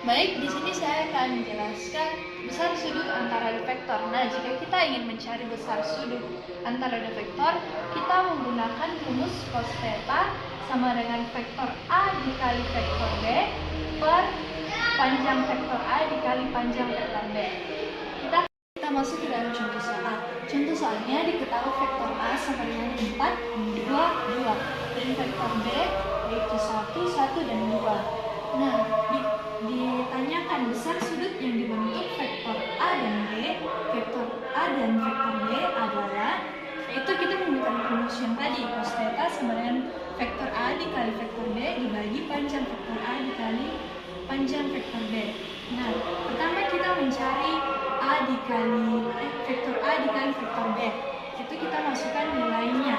Baik, di sini saya akan menjelaskan besar sudut antara vektor. Nah, jika kita ingin mencari besar sudut antara vektor, kita menggunakan rumus cos theta sama dengan vektor A dikali vektor B per panjang vektor A dikali panjang vektor B. Kita masuk ke dalam contoh soal. Contoh soalnya diketahui vektor A sama dengan 4, 2, 2 dan vektor B yaitu 1, 1 dan 2. Nah, ditanyakan besar sudut yang dibentuk vektor A dan B. Vektor A dan vektor B adalah, yaitu kita menggunakan rumus yang tadi, cos theta sama dengan vektor A dikali vektor B dibagi panjang vektor A dikali panjang vektor B. Nah, pertama kita mencari vektor A dikali vektor B. Itu kita masukkan nilainya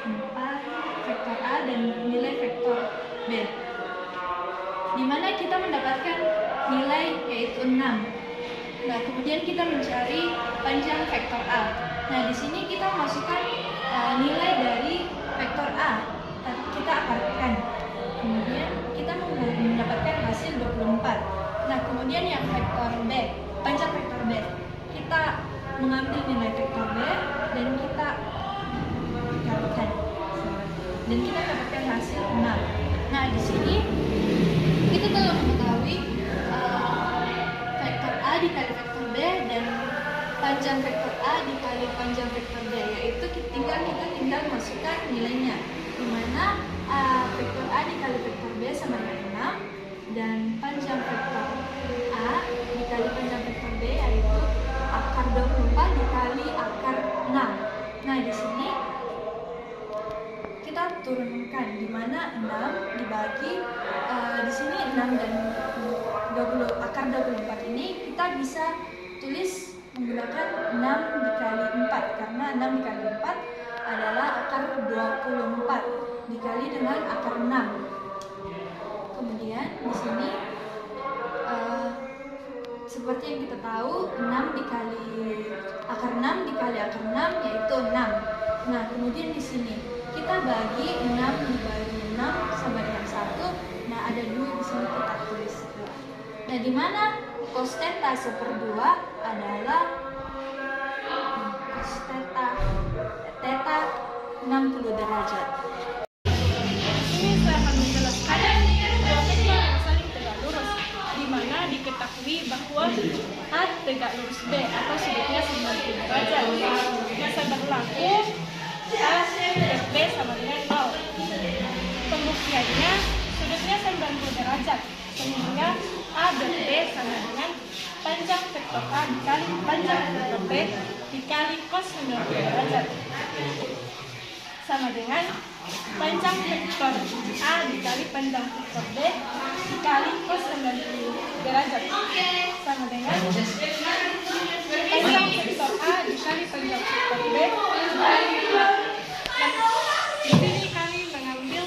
4 vektor A dan nilai vektor B, di mana kita mendapatkan nilai yaitu 6. Nah, kemudian kita mencari panjang vektor A. Nah, di sini kita masukkan nilai dari vektor A. Kita akarkan. Kemudian kita mendapatkan hasil 24. Nah, kemudian yang vektor B, panjang vektor B, kita mengambil nilai vektor B dan kita akarkan. Dan kita dapatkan hasil 6. Nah, di sini kita telah mengetahui vektor A dikali vektor B dan panjang vektor A dikali panjang vektor B, yaitu kita tinggal masukkan nilainya, di mana vektor A dikali vektor B sama dengan 6 dan panjang vektor A dikali panjang vektor B yaitu akar 24 dikali akar 6. Nah, di sini kita turunkan, di mana 6 dibagi di sini 6 dan 20 akar 24 ini kita bisa tulis menggunakan 6 dikali 4, karena 6 dikali 4 adalah akar 24 dikali dengan akar 6. Kemudian di sini seperti yang kita tahu, 6 dikali akar 6 dikali akar 6 yaitu 6. Nah, kemudian di sini kita bagi 6 dibagi 6 sama dengan 1. Nah, ada 2 di sini kita tulis. Nah, di mana cos theta 1/2 adalah cos theta 60 derajat. Ini saya akan menjelaskan dua vektor yang saling tegak lurus, di mana diketahui bahwa A tegak lurus B atau sudutnya 90 derajat. Nah, saya berlaku A plus B sama dengan 0. Pembuktiannya sudutnya 90 derajat, sehingga A dan B sama dengan panjang vektor A dikali panjang vektor B dikali cos 90 derajat, sama dengan panjang vektor A dikali panjang vektor B dikali cos 90 derajat, sama dengan panjang vektor A dikali panjang vektor B dikali 2. Dan di sini kami mengambil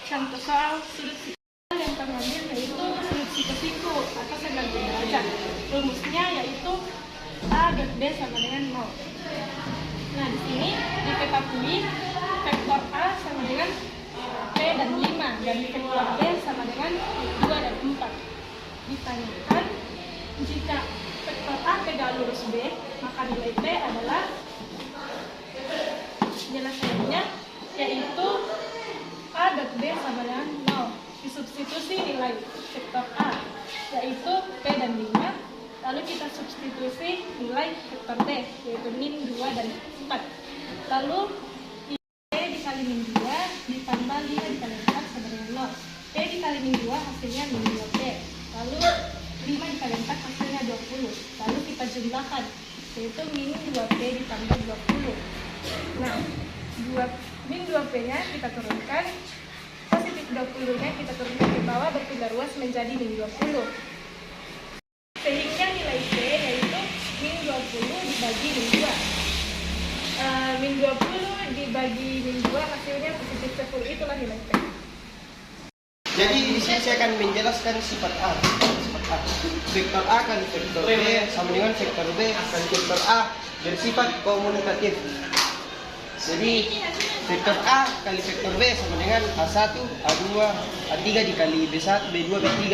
contoh soal sudut yang mengambil yaitu sudut siku-siku atau 90 derajat. Rumusnya yaitu A dan B sama dengan 0. Nah, di sini diketahui vektor A sama dengan P dan 5 dan vektor B sama dengan 2 dan 4. Ditanyakan jika vektor A tegak lurus B, maka nilai P adalah penjelasannya yaitu A dan B sama dengan 0. Disubstitusi nilai vektor A yaitu P dan 5, lalu kita substitusi nilai vektor B yaitu min 2 dan 4. Lalu P dikali min 2 ditambah 5 dikali 4 sama dengan 0. P dikali min 2 hasilnya min 2P. Lalu 5 dikali 4 hasilnya 20. Lalu kita jumlahkan yaitu min 2P ditambah 20. Nah, min 2P nya kita turunkan, positif 20 nya kita turunkan ke bawah, berpindah ruas menjadi min 20. Sehingga nilai P yaitu min 20 dibagi min 2. Min 20 dibagi min 2 hasilnya positif 10, itulah nilai P. Jadi di sini saya akan menjelaskan sifat A. Vektor A kali vektor B sama dengan vektor B kali vektor A bersifat komutatif. Jadi vektor A kali vektor B sama dengan A1, A2, A3 dikali B1, B2, B3.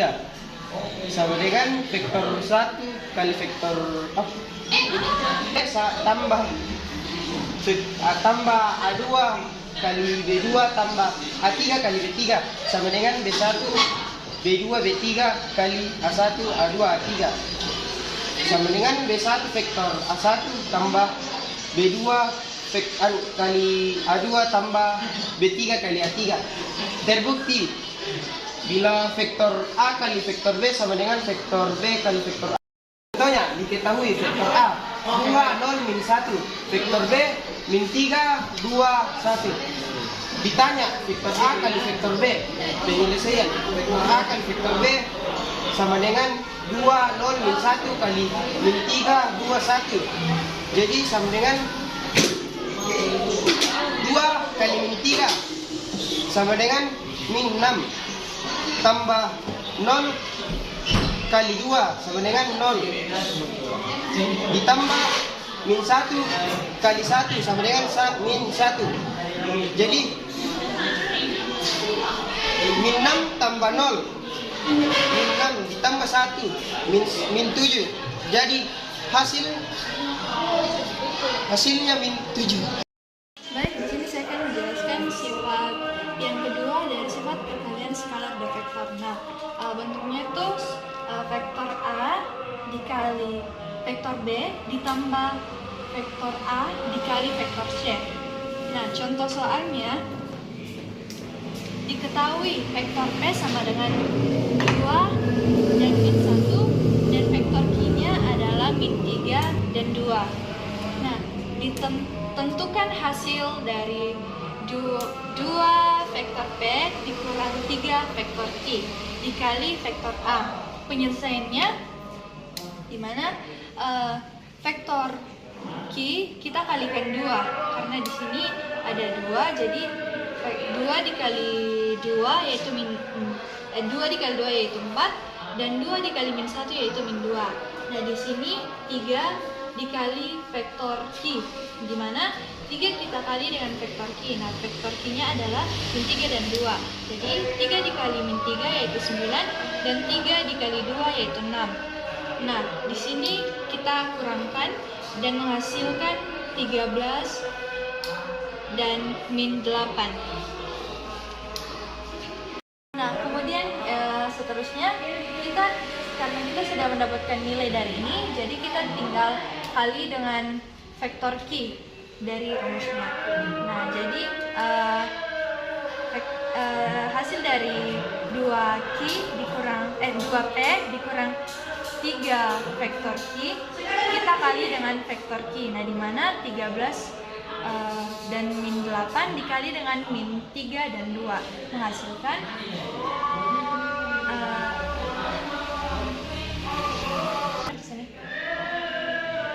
sama dengan vektor 1 kali vektor tambah A2 kali B2 tambah A3 kali B3 sama dengan B1 B2 B3 kali A1 A2 A3 sama dengan B1 vektor A1 tambah B2 kali A2 tambah B3 kali A3. Terbukti bila vektor A kali vektor B sama dengan vektor B kali vektor A. Contohnya diketahui vektor A 2 0 min 1, vektor B min 3 2 1. Ditanya vektor A kali vektor B, penyelesaian vektor A kali vektor B sama dengan 2 0 min 1 kali min 3 2 1. Jadi sama dengan 2 kali min 3 sama dengan min 6 tambah 0 kali 2 sama dengan 0 ditambah min 1 kali 1 sama dengan min 1. Jadi min 6 tambah 0 min 6 ditambah 1 min 7. Jadi hasilnya min 7. Baik, di sini saya akan menjelaskan sifat yang kedua dari sifat perkalian skalar dua vektor. Nah, bentuknya itu vektor A dikali vektor B ditambah vektor A dikali vektor C. Nah, contoh soalnya diketahui vektor P sama dengan 2 dan min 1 dan vektor Q-nya adalah min 3 dan 2. Nah, tentukan hasil dari 2 vektor P dikurang 3 vektor Q dikali vektor A. Penyelesaiannya di mana vektor Q kita kalikan 2 karena di sini ada 2, jadi 2 dikali 2 yaitu 2 dikali 2 yaitu 4 dan 2 dikali min 1 yaitu min 2. Nah, di sini 3 dikali vektor Q, di mana 3 kita kali dengan vektor Q. Nah, vektor Q-nya adalah min 3 dan 2. Jadi 3 dikali min 3 yaitu 9 dan 3 dikali 2 yaitu 6. Nah, di sini kita kurangkan dan menghasilkan 13 dan min 8. Nah, kemudian seterusnya karena kita sudah mendapatkan nilai dari ini, jadi kita tinggal kali dengan vektor Q dari rumusnya. Nah, jadi hasil dari 2Q dikurang 2P dikurang 3 vektor Q kita kali dengan vektor Q. Nah, di mana 13 dan min 8 dikali dengan min 3 dan 2 menghasilkan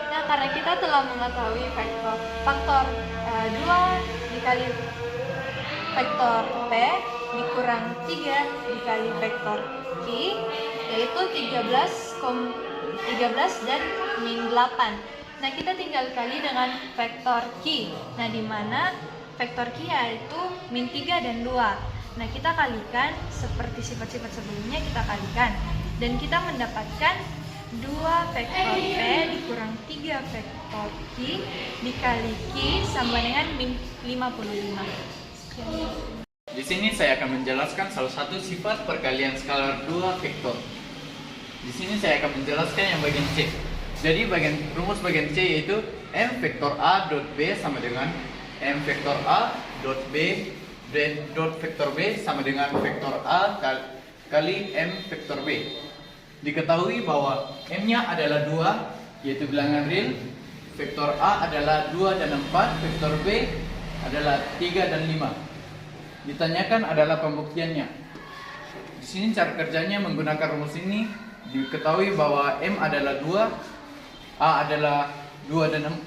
Nah, karena kita telah mengetahui faktor 2 dikali vektor P dikurang 3 dikali vektor Q yaitu 13 dan min 8. Nah, kita tinggal kali dengan vektor Q. Nah, di mana vektor Q yaitu min 3 dan 2. Nah, kita kalikan seperti sifat-sifat sebelumnya, kita kalikan dan kita mendapatkan 2 vektor P dikurang 3 vektor Q dikali Q sama dengan min 55. Di sini saya akan menjelaskan salah satu sifat perkalian skalar 2 vektor. Di sini saya akan menjelaskan yang bagian C. Jadi rumus bagian C yaitu M vektor A dot B sama dengan M vektor A dot B dot vektor B sama dengan vektor A kali M vektor B. Diketahui bahwa M-nya adalah 2, yaitu bilangan real. Vektor A adalah 2 dan 4, vektor B adalah 3 dan 5. Ditanyakan adalah pembuktiannya. Di sini cara kerjanya menggunakan rumus ini. Diketahui bahwa M adalah 2, A adalah 2 dan 4,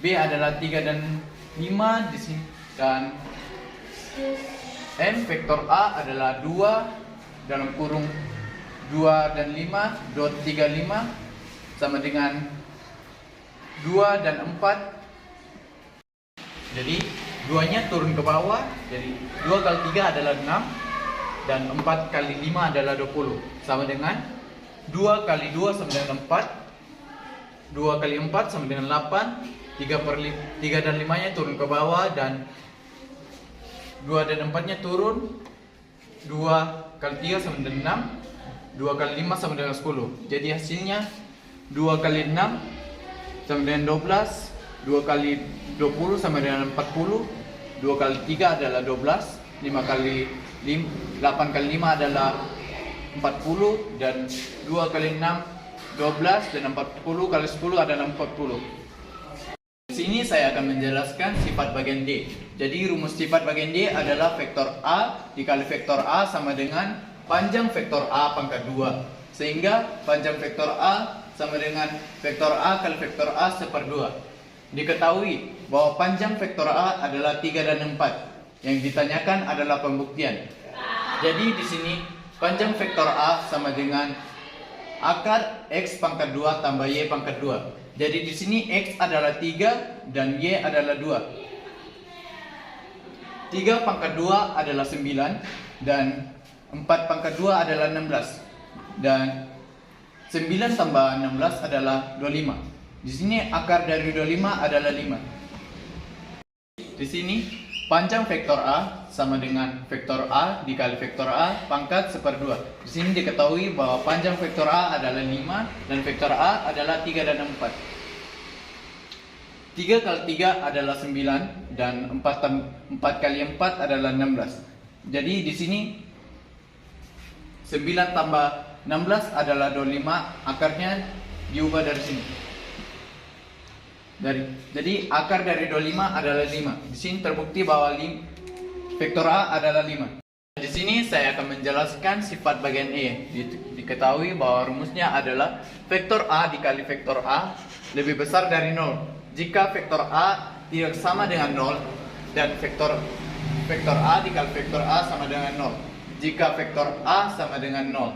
B adalah 3 dan 5 di sini, dan M vektor A adalah 2 dalam kurung 2 dan 5 dot 35 sama dengan 2 dan 4. Jadi 2-nya turun ke bawah, jadi 2 kali 3 adalah 6, dan 4 kali 5 adalah 20. Sama dengan 2 kali 2 sama dengan 4, 2 kali 4 sama dengan 8, 3 dan 5 nya turun ke bawah, dan 2 dan 4 nya turun, 2 kali 3 sama dengan 6, 2 kali 5 sama dengan 10. Jadi hasilnya 2 kali 6 sama dengan 12, 2 kali 20 sama dengan 40, 2 kali 3 adalah 12, 8 kali 5 adalah 40, dan 2 kali 6 12, dan 40 kali 10 adalah 40. Di sini saya akan menjelaskan sifat bagian D. Jadi rumus sifat bagian D adalah vektor A dikali vektor A sama dengan panjang vektor A pangkat 2. Sehingga panjang vektor A sama dengan vektor A kali vektor A /2. Diketahui bahwa panjang vektor A adalah 3 dan 4. Yang ditanyakan adalah pembuktian. Jadi di sini panjang vektor A sama dengan akar X pangkat 2 tambah Y pangkat 2. Jadi di sini X adalah 3 dan Y adalah 2. 3 pangkat 2 adalah 9 dan 4 pangkat 2 adalah 16. Dan 9 tambah 16 adalah 25. Di sini akar dari 25 adalah 5. Di sini panjang vektor A sama dengan vektor A dikali vektor A pangkat 1/2. Di sini diketahui bahwa panjang vektor A adalah 5 dan vektor A adalah 3 dan 4. 3 kali 3 adalah 9 dan 4 kali 4 adalah 16. Jadi di sini 9 tambah 16 adalah 25, akarnya diubah dari sini. Jadi akar dari 25 adalah 5. Di sini terbukti bahwa vektor A adalah 5. Di sini saya akan menjelaskan sifat bagian E. Diketahui bahwa rumusnya adalah vektor A dikali vektor A lebih besar dari 0. Jika vektor A tidak sama dengan 0 dan vektor A dikali vektor A sama dengan 0. Jika vektor A sama dengan 0.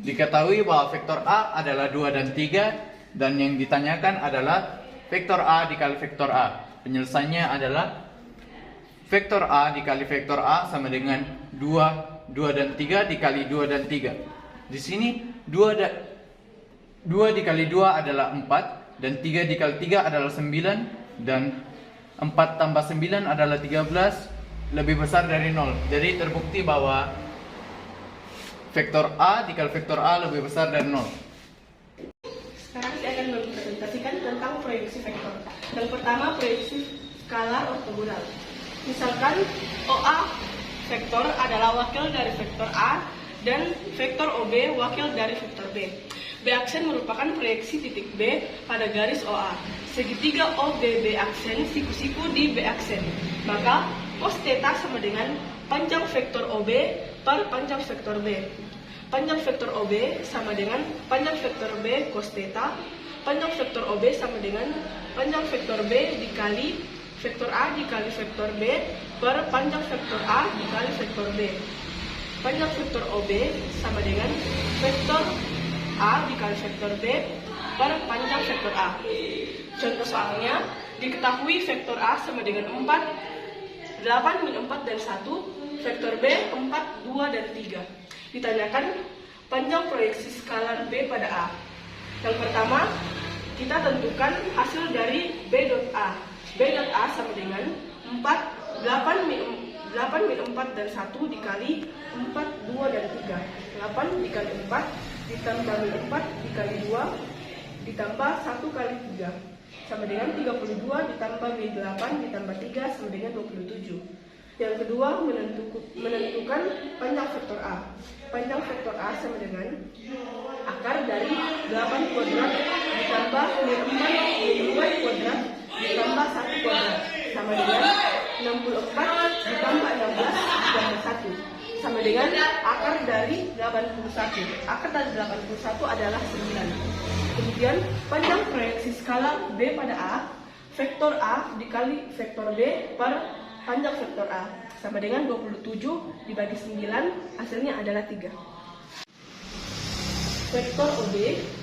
Diketahui bahwa vektor A adalah 2 dan 3. Dan yang ditanyakan adalah vektor A dikali vektor A. Penyelesaiannya adalah vektor A dikali vektor A sama dengan 2 dan 3 dikali 2 dan 3. Di sini 2 dikali 2 adalah 4, dan 3 dikali 3 adalah 9, dan 4 tambah 9 adalah 13, lebih besar dari 0. Jadi terbukti bahwa vektor A dikali vektor A lebih besar dari 0. Sekarang saya akan mempresentasikan tentang proyeksi vektor. Yang pertama, proyeksi skalar ortogonal. Misalkan OA vektor adalah wakil dari vektor A dan vektor OB wakil dari vektor B. B aksen merupakan proyeksi titik B pada garis OA. Segitiga OBB aksen siku-siku di B aksen. Maka cos theta sama dengan panjang vektor OB per panjang vektor B. Panjang vektor OB sama dengan panjang vektor B cos theta. Panjang vektor OB sama dengan panjang vektor B dikali vektor A dikali vektor B per panjang vektor A dikali vektor B. Panjang vektor OB sama dengan vektor A dikali vektor B per panjang vektor A. Contoh soalnya, diketahui vektor A sama dengan 4, 8 min 4 dan 1, vektor B 4, 2 dan 3. Ditanyakan panjang proyeksi skalar B pada A. Yang pertama, kita tentukan hasil dari B dot A. B dot A sama dengan 8 min 4 dan 1 dikali 4, 2 dan 3. 8 dikali 4 ditambah min 4 dikali 2 ditambah 1 kali 3 sama dengan 32 ditambah min 8 ditambah 3 sama dengan 27. Yang kedua, menentukan panjang vektor A. Panjang vektor A sama dengan akar dari 8 kuadrat ditambah min 4 kuadrat ditambah 1 kuadrat sama dengan 64 ditambah 16 ditambah 1 sama dengan akar dari 81. Akar dari 81 adalah 9. Kemudian panjang proyeksi skala B pada A, vektor A dikali vektor B per panjang vektor A sama dengan 27 dibagi 9, hasilnya adalah 3. Vektor OB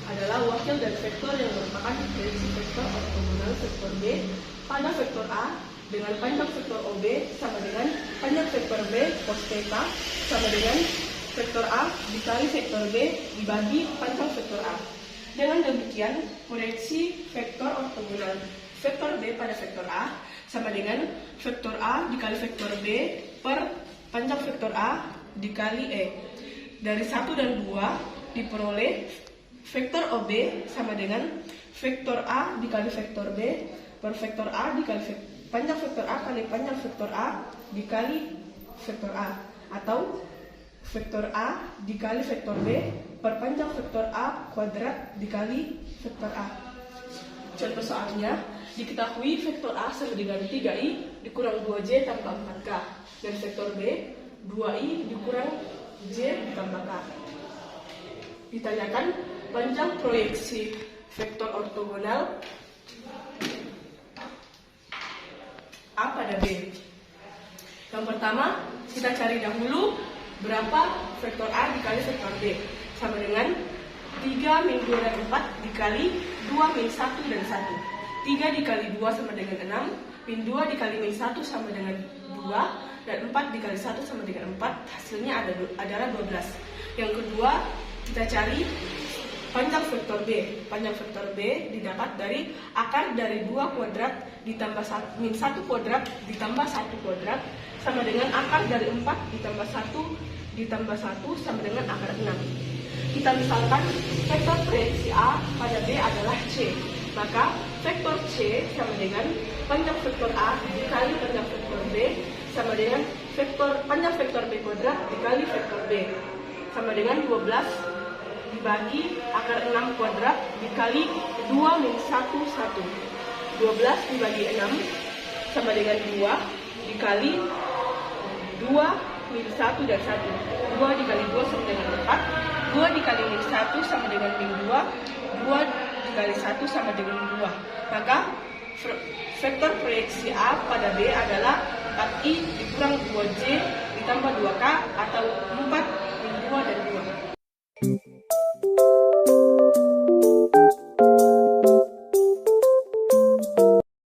adalah wakil dari vektor yang merupakan proyeksi vektor ortogonal vektor B pada vektor A dengan panjang vektor OB sama dengan panjang vektor B cos theta sama dengan vektor A dikali vektor B dibagi panjang vektor A. Dengan demikian, proyeksi vektor ortogonal vektor B pada vektor A sama dengan vektor A dikali vektor B per panjang vektor A dikali E. Dari 1 dan 2 diperoleh vektor OB sama dengan vektor A dikali vektor B per vektor A dikali panjang vektor A kali panjang vektor A dikali vektor A, atau vektor A dikali vektor B per panjang vektor A kuadrat dikali vektor A. Contoh soalnya, diketahui vektor A sama dengan 3i dikurang 2j tambah 4k dan vektor B 2i dikurang j ditambah k. Ditanyakan panjang proyeksi vektor ortogonal A pada B. Yang pertama, kita cari dahulu berapa vektor A dikali vektor B. Sama dengan 3 min 2 dan 4 dikali 2 min 1 dan 1. 3 dikali 2 sama dengan 6, min 2 dikali min 1 sama dengan 2, dan 4 dikali 1 sama dengan 4, hasilnya adalah 12. Yang kedua, kita cari panjang vektor B. Panjang vektor B didapat dari akar dari 2 kuadrat ditambah min 1 kuadrat ditambah 1 kuadrat sama dengan akar dari 4 ditambah 1 ditambah 1 sama dengan akar 6. Kita misalkan vektor proyeksi A pada B adalah C. Maka vektor C sama dengan panjang vektor A dikali panjang vektor B sama dengan panjang vektor B kuadrat dikali vektor B sama dengan 12 dibagi akar 6 kuadrat dikali 2 min 1 1. 12 dibagi 6 sama dengan 2 dikali 2 min 1 dan 1. 2 dikali 2 sama dengan 4. 2 dikali min 1 sama dengan min 2. 2 dikali 1 sama dengan 2. Maka vektor proyeksi A pada B adalah 4i dikurang 2j ditambah 2k atau 4 min 2 dan 2.